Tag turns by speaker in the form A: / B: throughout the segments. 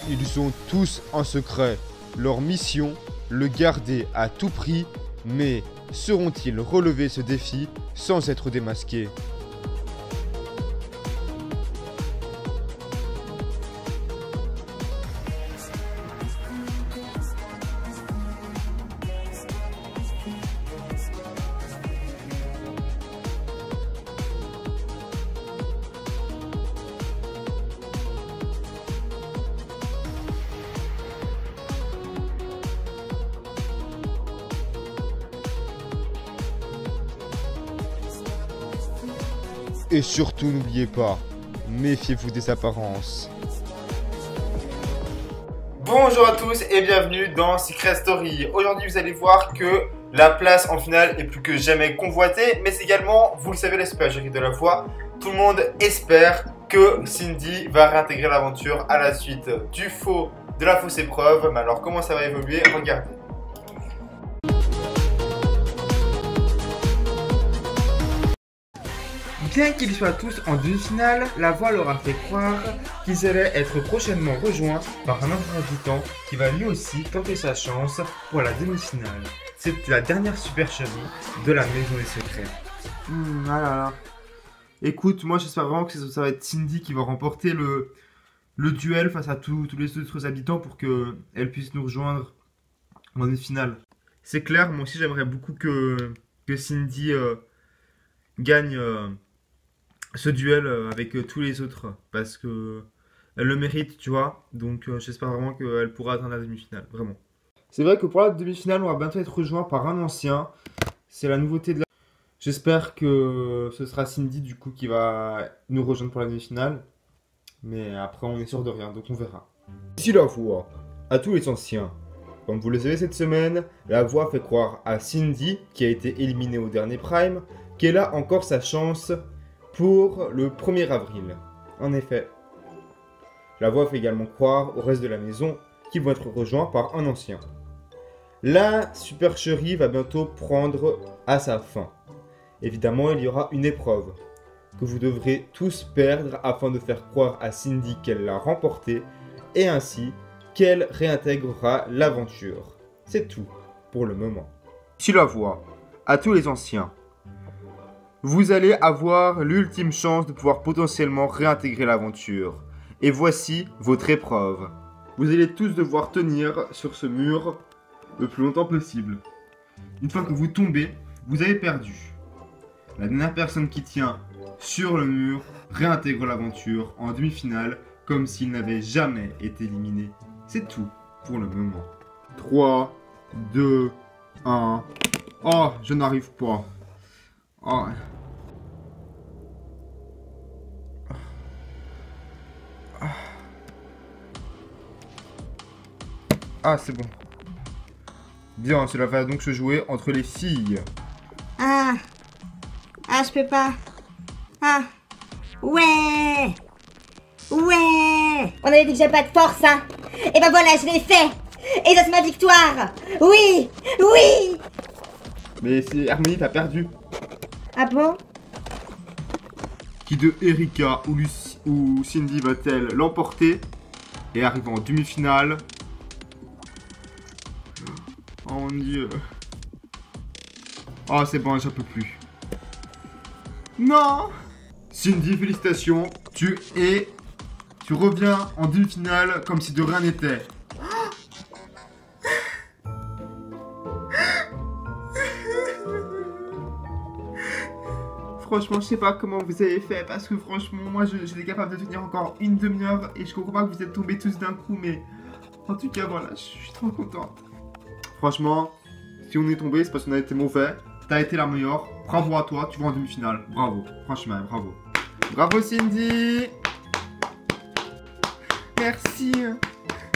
A: Ils ont tous un secret. Leur mission, le garder à tout prix, mais sauront-ils relever ce défi sans être démasqués? Et surtout, n'oubliez pas, méfiez-vous des apparences.
B: Bonjour à tous et bienvenue dans Secret Story. Aujourd'hui, vous allez voir que la place en finale est plus que jamais convoitée, mais également, vous le savez, les super-géries de la foi, tout le monde espère que Cindy va réintégrer l'aventure à la suite du faux, de la fausse épreuve. Mais alors, comment ça va évoluer? Regardez. Bien qu'ils soient tous en demi-finale, la voix leur a fait croire qu'ils allaient être prochainement rejoints par un autre habitant qui va lui aussi tenter sa chance pour la demi-finale. C'est la dernière supercherie de la Maison des Secrets. Ah là là. Écoute, moi j'espère vraiment que ça va être Cindy qui va remporter le duel face à tous les autres habitants pour qu'elle puisse nous rejoindre en demi-finale. C'est clair, moi aussi j'aimerais beaucoup que Cindy gagne ce duel avec tous les autres parce que elle le mérite, tu vois. Donc j'espère vraiment qu'elle pourra atteindre la demi-finale, vraiment. C'est vrai que pour la demi-finale, on va bientôt être rejoint par un ancien. C'est la nouveauté de la... J'espère que ce sera Cindy du coup qui va nous rejoindre pour la demi-finale. Mais après on est sûr de rien, donc on verra. Ici la voix, à tous les anciens. Comme vous le savez cette semaine, la voix fait croire à Cindy, qui a été éliminée au dernier Prime, qu'elle a encore sa chance pour le 1er avril. En effet, la voix fait également croire au reste de la maison qu'ils vont être rejoints par un ancien. La supercherie va bientôt prendre à sa fin. Évidemment, il y aura une épreuve que vous devrez tous perdre afin de faire croire à Cindy qu'elle l'a remportée et ainsi qu'elle réintégrera l'aventure. C'est tout pour le moment. Si la voix, à tous les anciens, vous allez avoir l'ultime chance de pouvoir potentiellement réintégrer l'aventure. Et voici votre épreuve. Vous allez tous devoir tenir sur ce mur le plus longtemps possible. Une fois que vous tombez, vous avez perdu. La dernière personne qui tient sur le mur réintègre l'aventure en demi-finale comme s'il n'avait jamais été éliminé. C'est tout pour le moment. 3, 2, 1... Oh, je n'arrive pas. Oh. Ah, c'est bon. Bien, cela va donc se jouer entre les filles.
C: Ah, je peux pas. Ah, ouais, on avait dit que j'avais pas de force, hein. Et ben voilà, je l'ai fait. Et ça c'est ma victoire. Oui.
B: Mais c'est Harmonie, t'as perdu.
C: Ah bon?
B: Qui de Erika ou Cindy va-t-elle l'emporter et arriver en demi-finale? Oh mon dieu. Oh c'est bon, j'en peux plus. Non! Cindy, félicitations. Tu reviens en demi-finale comme si de rien n'était. Franchement, je sais pas comment vous avez fait parce que franchement, moi j'étais capable de tenir encore une demi-heure et je comprends pas que vous êtes tombés tous d'un coup, mais en tout cas, voilà, je suis trop contente. Franchement, si on est tombé, c'est parce qu'on a été mauvais. T'as été la meilleure. Bravo à toi, tu vas en demi-finale. Bravo, franchement, bravo. Bravo Cindy. Merci.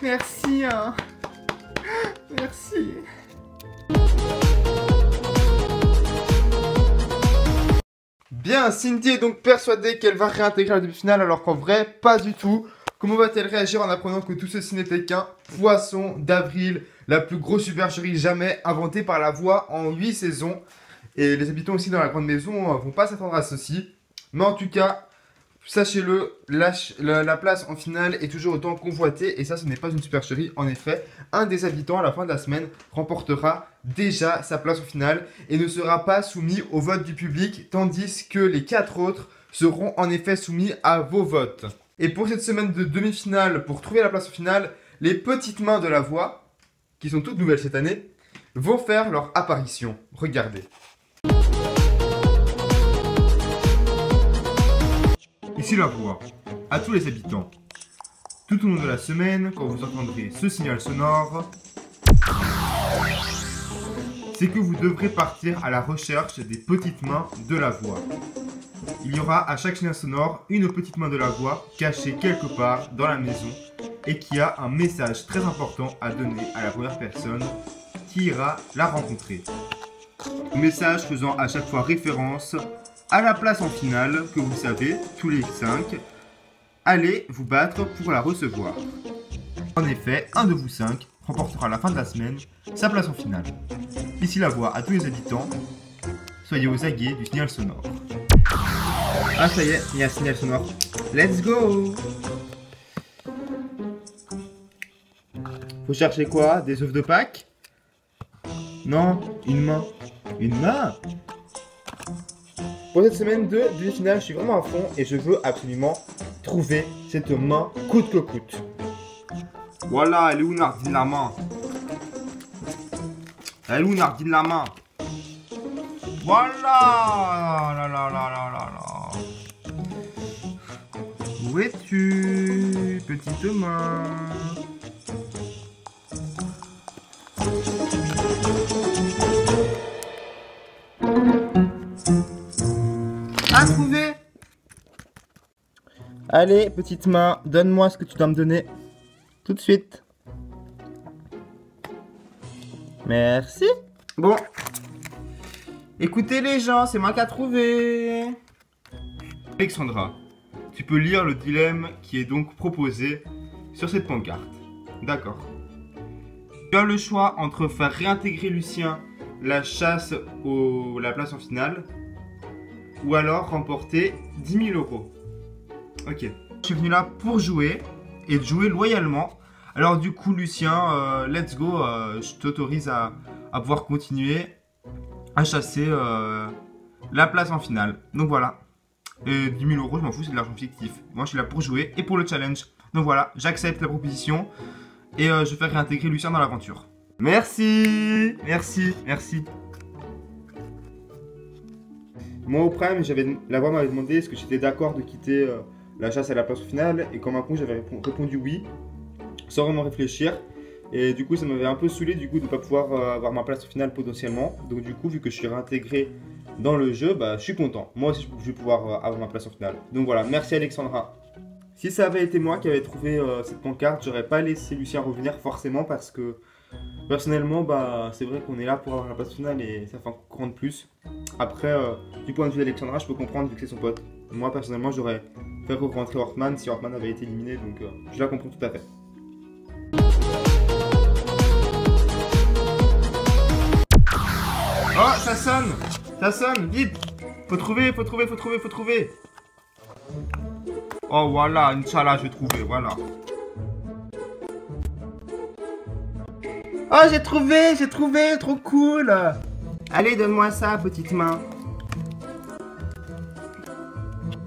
B: Merci. Merci. Bien, Cindy est donc persuadée qu'elle va réintégrer la demi-finale alors qu'en vrai, pas du tout. Comment va-t-elle réagir en apprenant que tout ceci n'était qu'un poisson d'avril, la plus grosse supercherie jamais inventée par la voix en 8 saisons. Et les habitants aussi dans la grande maison vont pas s'attendre à ceci. Mais en tout cas, sachez-le, la place en finale est toujours autant convoitée et ça, ce n'est pas une supercherie. En effet, un des habitants à la fin de la semaine remportera déjà sa place en finale et ne sera pas soumis au vote du public, tandis que les 4 autres seront en effet soumis à vos votes. Et pour cette semaine de demi-finale, pour trouver la place en finale, les petites mains de la voix, qui sont toutes nouvelles cette année, vont faire leur apparition. Regardez. Ici la voix, à tous les habitants. Tout au long de la semaine, quand vous entendrez ce signal sonore, c'est que vous devrez partir à la recherche des petites mains de la voix. Il y aura à chaque signal sonore une petite main de la voix cachée quelque part dans la maison et qui a un message très important à donner à la première personne qui ira la rencontrer. Message faisant à chaque fois référence à la place en finale que vous savez, tous les 5, allez vous battre pour la recevoir. En effet, un de vous 5 remportera à la fin de la semaine sa place en finale. Ici la voix à tous les habitants, soyez aux aguets du signal sonore. Ah ça y est, il y a un signal sonore. Let's go! Faut chercher quoi? Des œufs de Pâques? Non, une main. Une main? Pour cette semaine de demi-finale, je suis vraiment à fond et je veux absolument trouver cette main coûte que coûte. Voilà, elle est où Nardine la main? Elle est où Nardine la main? Voilà! La la la la la la. Où es-tu, petite main? À trouver! Allez, petite main, donne-moi ce que tu dois me donner. Tout de suite. Merci. Bon. Écoutez les gens, c'est moi qui a trouvé. Alexandra, tu peux lire le dilemme qui est donc proposé sur cette pancarte. D'accord. Tu as le choix entre faire réintégrer Lucien la chasse la place en finale ou alors remporter 10 000 €. Ok. Je suis venu là pour jouer et de jouer loyalement. Alors du coup Lucien, let's go, je t'autorise à pouvoir continuer à chasser la place en finale. Donc voilà. Et 10 000 €, je m'en fous, c'est de l'argent fictif. Moi je suis là pour jouer et pour le challenge. Donc voilà, j'accepte la proposition et je vais réintégrer Lucien dans l'aventure. Merci, merci, merci. Moi au prime, la voix m'avait demandé est-ce que j'étais d'accord de quitter la chasse à la place finale et comme un con j'avais répondu oui, sans vraiment réfléchir. Et du coup ça m'avait un peu saoulé du coup de ne pas pouvoir avoir ma place finale potentiellement. Donc du coup vu que je suis réintégré dans le jeu, bah je suis content. Moi aussi je vais pouvoir avoir ma place en finale. Donc voilà, merci Alexandra. Si ça avait été moi qui avais trouvé cette pancarte, j'aurais pas laissé Lucien revenir forcément parce que personnellement, bah, c'est vrai qu'on est là pour avoir la place finale et ça fait encore de plus. Après, du point de vue d'Alexandra, je peux comprendre vu que c'est son pote. Moi, personnellement, j'aurais fait rentrer Hortman si Hortman avait été éliminé, donc je la comprends tout à fait. Oh, ça sonne, vite. Faut trouver. Oh, voilà, Inch'Allah, je vais trouver, voilà. Oh, j'ai trouvé, trop cool. Allez, donne-moi ça, petite main.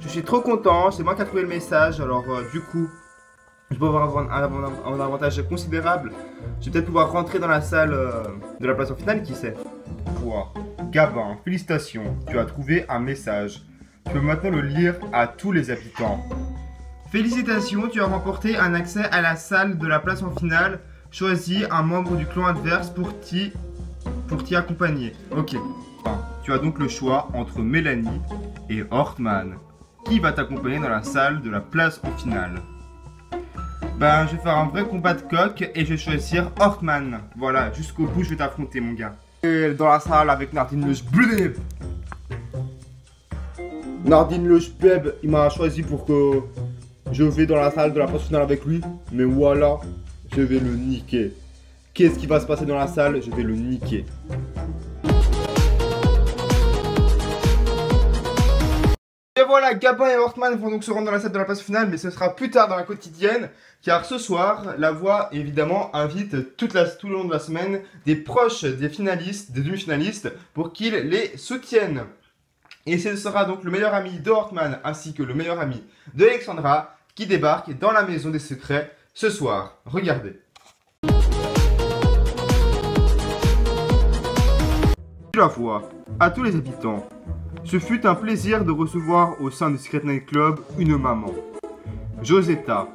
B: Je suis trop content, c'est moi qui a trouvé le message, alors du coup, je vais avoir un avantage considérable. Je vais peut-être pouvoir rentrer dans la salle de la place en finale, qui sait. Toi, Gabin, félicitations, tu as trouvé un message. Tu peux maintenant le lire à tous les habitants. Félicitations, tu as remporté un accès à la salle de la place en finale. Choisis un membre du clan adverse pour t'y accompagner. Ok. Tu as donc le choix entre Mélanie et Hortman. Qui va t'accompagner dans la salle de la place en finale? Ben, je vais faire un vrai combat de coq et je vais choisir Hortman. Voilà, jusqu'au bout, je vais t'affronter, mon gars. Et dans la salle avec Nardine le Jbeb. Nardine le Jbeb, il m'a choisi pour que je vais dans la salle de la place finale avec lui. Mais voilà, je vais le niquer. Qu'est-ce qui va se passer dans la salle? Je vais le niquer. bien voilà, Gabin et Hortman vont donc se rendre dans la salle de la phase finale, mais ce sera plus tard dans la quotidienne, car ce soir, la voix évidemment invite tout le long de la semaine des proches des finalistes, des demi-finalistes, pour qu'ils les soutiennent. Et ce sera donc le meilleur ami de Hortman ainsi que le meilleur ami de Alexandra qui débarquent dans la maison des secrets ce soir. Regardez. La voix à tous les habitants. Ce fut un plaisir de recevoir au sein du Secret Night Club une maman. Josetta,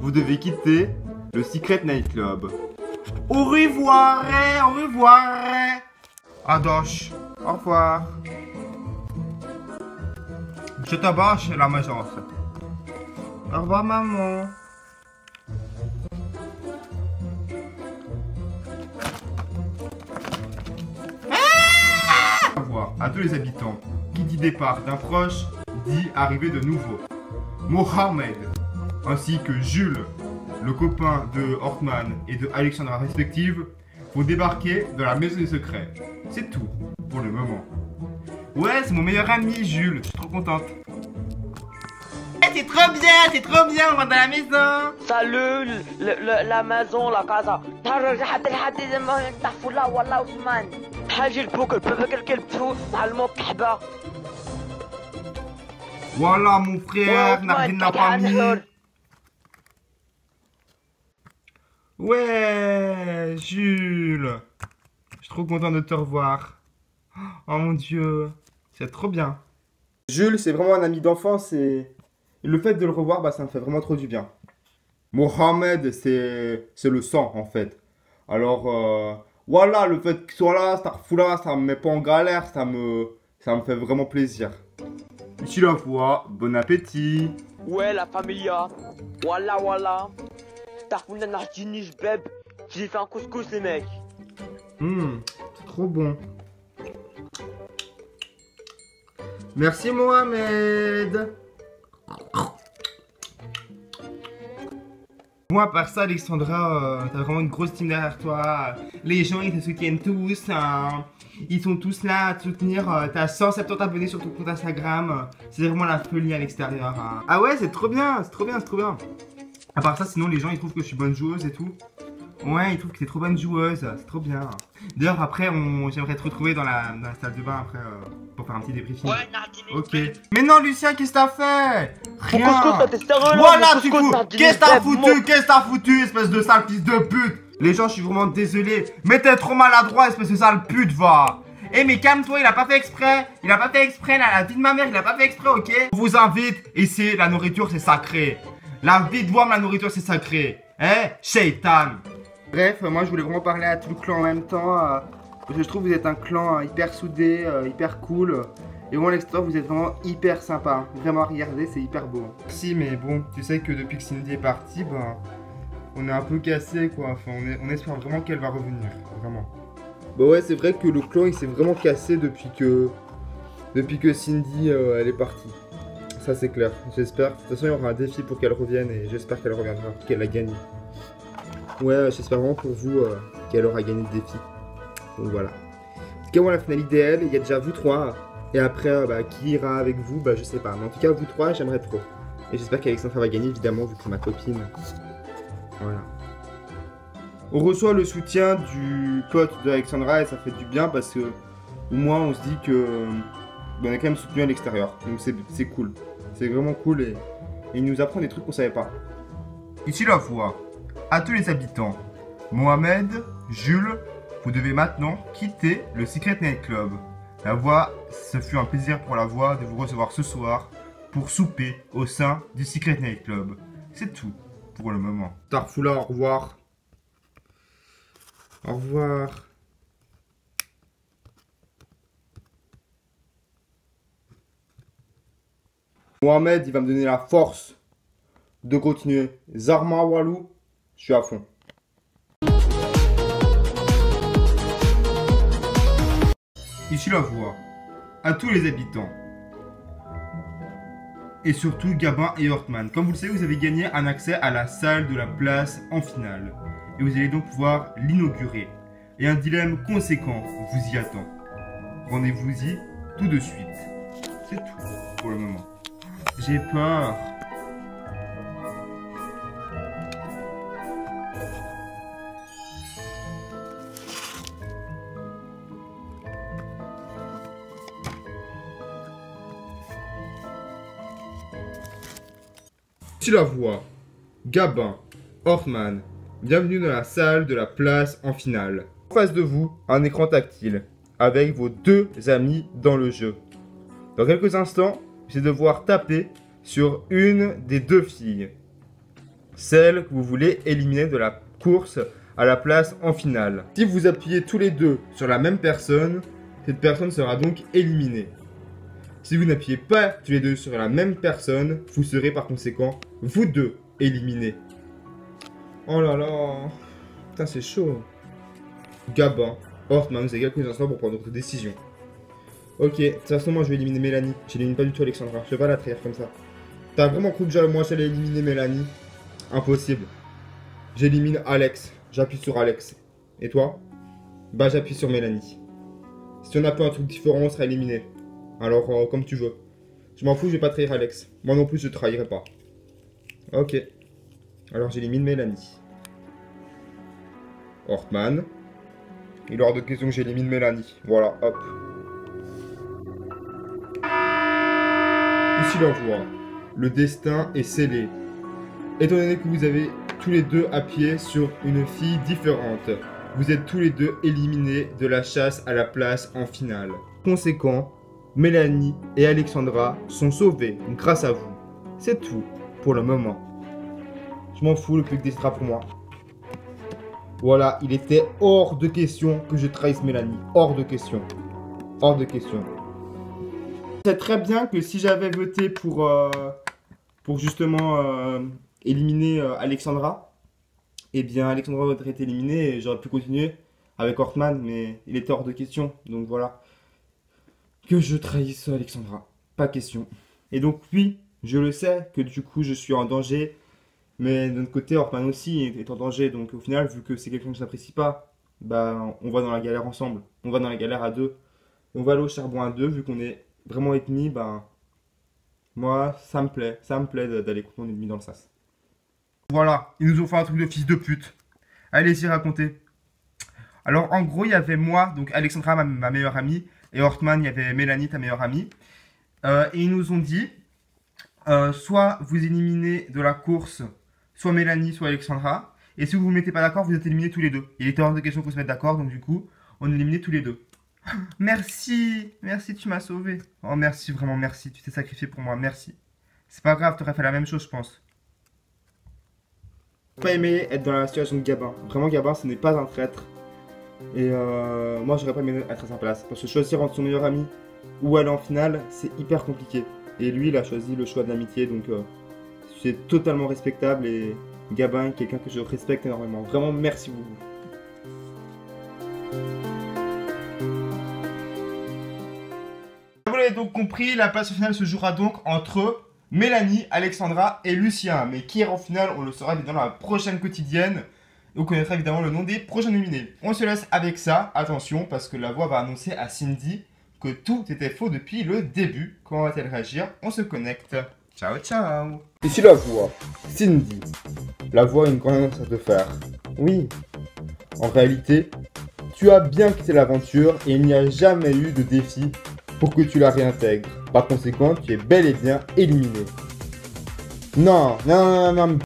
B: vous devez quitter le Secret Night Club. Au revoir, au revoir. Adoche, au revoir. Je t'abâche la maison. Au revoir maman. Au revoir à tous les habitants. Qui dit départ d'un proche, dit arrivée de nouveau. Mohamed, ainsi que Jules, le copain de Hortman et de Alexandra respective, vont débarquer dans la maison des secrets. C'est tout, pour le moment. Ouais, c'est mon meilleur ami, Jules. Je suis trop contente. C'est trop bien, on va dans la maison.
D: Salut, la maison, la casa.
B: Voilà mon frère, Nardine la famille. Ouais, Jules. Je suis trop content de te revoir. Oh mon dieu, c'est trop bien. Jules, c'est vraiment un ami d'enfance et le fait de le revoir, bah, ça me fait vraiment trop du bien. Mohamed, c'est le sang en fait. Alors, voilà, le fait qu'il soit là, Starfoula, ça me met pas en galère, ça me fait vraiment plaisir. Ici la voix, bon appétit.
D: Ouais, la familia. Voilà. Starfoula Nardinis Beb. J'ai fait un couscous, les mecs.
B: C'est trop bon. Merci Mohamed. Moi, par ça, Alexandra, t'as vraiment une grosse team derrière toi. Les gens, ils te soutiennent tous. Ils sont tous là à te soutenir. T'as 170 abonnés sur ton compte Instagram. C'est vraiment la folie à l'extérieur. Ah ouais, c'est trop bien, c'est trop bien. À part ça, sinon, les gens, ils trouvent que je suis bonne joueuse et tout. Ouais, ils trouvent que t'es trop bonne joueuse. C'est trop bien. D'ailleurs, après, j'aimerais te retrouver dans la salle de bain après pour faire un petit débriefing.
D: Ouais, Nardine.
B: Ok. Mais non, Lucien, qu'est-ce que t'as fait? Rien.
D: Voilà,
B: Voilà, tu fous. Qu'est-ce que t'as foutu, espèce de sale fils de pute? Les gens, je suis vraiment désolé. Mais t'es trop maladroit, espèce de sale pute, va. Eh, mais calme-toi, il a pas fait exprès. La vie de ma mère, il a pas fait exprès, ok? On vous invite. Ici, la nourriture, c'est sacré. La vie de l'homme, la nourriture, c'est sacré. Hein? Shaitan. Bref, moi, je voulais vraiment parler à tout le clan en même temps. Parce que je trouve que vous êtes un clan hyper soudé, hyper cool. Et moi, à l'extérieur, vous êtes vraiment hyper sympa. Vraiment, à regarder, c'est hyper beau. Si, mais bon, tu sais que depuis que Cindy est partie, ben, on est un peu cassé, quoi. Enfin, on espère vraiment qu'elle va revenir, vraiment. Bah ouais, c'est vrai que le clan, il s'est vraiment cassé depuis que Cindy, elle est partie. Ça, c'est clair. J'espère. De toute façon, il y aura un défi pour qu'elle revienne et j'espère qu'elle reviendra, qu'elle a gagné. Ouais, j'espère vraiment pour vous qu'elle aura gagné le défi. Donc voilà. En tout cas, moi, la finale idéale, il y a déjà vous trois. Et après, qui ira avec vous, je sais pas. Mais en tout cas, vous trois, j'aimerais trop. Et j'espère qu'Alexandra va gagner, évidemment, vu que c'est ma copine. Voilà. On reçoit le soutien du pote d'Alexandra et ça fait du bien parce que au moins on se dit que on est quand même soutenu à l'extérieur. Donc c'est cool. C'est vraiment cool et il nous apprend des trucs qu'on savait pas. Ici la voix. À tous les habitants. Mohamed, Jules, vous devez maintenant quitter le Secret Night Club. La voix, ce fut un plaisir pour la voix de vous recevoir ce soir pour souper au sein du Secret Night Club. C'est tout pour le moment. Starfoula, au revoir. Au revoir. Mohamed, il va me donner la force de continuer. Zarma Walou, je suis à fond. Ici la voix. À tous les habitants. Et surtout Gabin et Hortman. Comme vous le savez, vous avez gagné un accès à la salle de la place en finale. Et vous allez donc pouvoir l'inaugurer. Et un dilemme conséquent vous y attend. Rendez-vous-y tout de suite. C'est tout pour le moment. J'ai peur. Tu la vois, Gabin, Hortman, bienvenue dans la salle de la place en finale. En face de vous, un écran tactile, avec vos deux amis dans le jeu. Dans quelques instants, vous allez devoir taper sur une des deux filles. Celle que vous voulez éliminer de la course à la place en finale. Si vous appuyez tous les deux sur la même personne, cette personne sera donc éliminée. Si vous n'appuyez pas tous les deux sur la même personne, vous serez par conséquent, vous deux, éliminés. Oh là là. Putain, c'est chaud. Gabin, Hortman, vous avez quelques instants pour prendre votre décision. Ok, de toute façon, moi je vais éliminer Mélanie. J'élimine pas du tout Alexandra. Je vais pas la trahir comme ça. T'as vraiment cru que moi j'allais éliminer Mélanie? Impossible. J'élimine Alex. J'appuie sur Alex. Et toi? Bah, j'appuie sur Mélanie. Si on a pas un truc différent, on sera éliminé. Alors, comme tu veux. Je m'en fous, je vais pas trahir Alex. Moi non plus, je trahirai pas. Ok. Alors, j'élimine Mélanie. Hortman. Il est hors de question que j'élimine Mélanie. Voilà, hop. Ici la voix. Le destin est scellé. Étant donné que vous avez tous les deux appuyé sur une fille différente, vous êtes tous les deux éliminés de la chasse à la place en finale. Conséquent, Mélanie et Alexandra sont sauvés grâce à vous. C'est tout pour le moment. Je m'en fous, le plus décidera pour moi. Voilà, il était hors de question que je trahisse Mélanie. Hors de question. Hors de question. Je sais très bien que si j'avais voté pour justement éliminer Alexandra, eh bien Alexandra aurait été éliminée et j'aurais pu continuer avec Hortman, mais il était hors de question. Donc voilà. Que je trahisse Alexandra. Pas question. Et donc oui, je le sais que du coup je suis en danger. Mais d'un autre côté, Hortman aussi est en danger. Donc au final, vu que c'est quelqu'un que je n'apprécie pas, bah on va dans la galère ensemble. On va dans la galère à deux. On va aller au charbon à deux, vu qu'on est vraiment ennemis, bah moi ça me plaît d'aller contre mon ennemi dans le sas. Voilà, ils nous ont fait un truc de fils de pute. Allez-y, racontez. Alors en gros, il y avait moi, donc Alexandra, ma meilleure amie, et Hortman, il y avait Mélanie, ta meilleure amie. Et ils nous ont dit, soit vous éliminez de la course, soit Mélanie, soit Alexandra. Et si vous ne vous mettez pas d'accord, vous êtes éliminés tous les deux. Il était hors de question qu'on se mette d'accord, donc du coup, on est éliminés tous les deux. Merci, merci, tu m'as sauvé. Oh merci, vraiment merci, tu t'es sacrifié pour moi, merci. C'est pas grave, t'aurais fait la même chose, je pense. J'ai pas aimé être dans la situation de Gabin. Vraiment, Gabin, ce n'est pas un traître. Et moi, j'aurais pas aimé être à sa place. Parce que choisir entre son meilleur ami ou aller en finale, c'est hyper compliqué. Et lui, il a choisi le choix de l'amitié, donc c'est totalement respectable. Et Gabin, quelqu'un que je respecte énormément. Vraiment, merci beaucoup. Vous l'avez donc compris, la place finale se jouera donc entre Mélanie, Alexandra et Lucien. Mais qui ira en finale, on le saura évidemment dans la prochaine quotidienne. Et on connaîtra évidemment le nom des prochains nominés. On se laisse avec ça, attention, parce que la voix va annoncer à Cindy que tout était faux depuis le début. Comment va-t-elle réagir? On se connecte. Ciao, ciao. Ici la voix, Cindy. La voix a une grande annonce à te faire. Oui, en réalité, tu as bien quitté l'aventure et il n'y a jamais eu de défi pour que tu la réintègres. Par conséquent, tu es bel et bien éliminé. Non, non, non, non, non.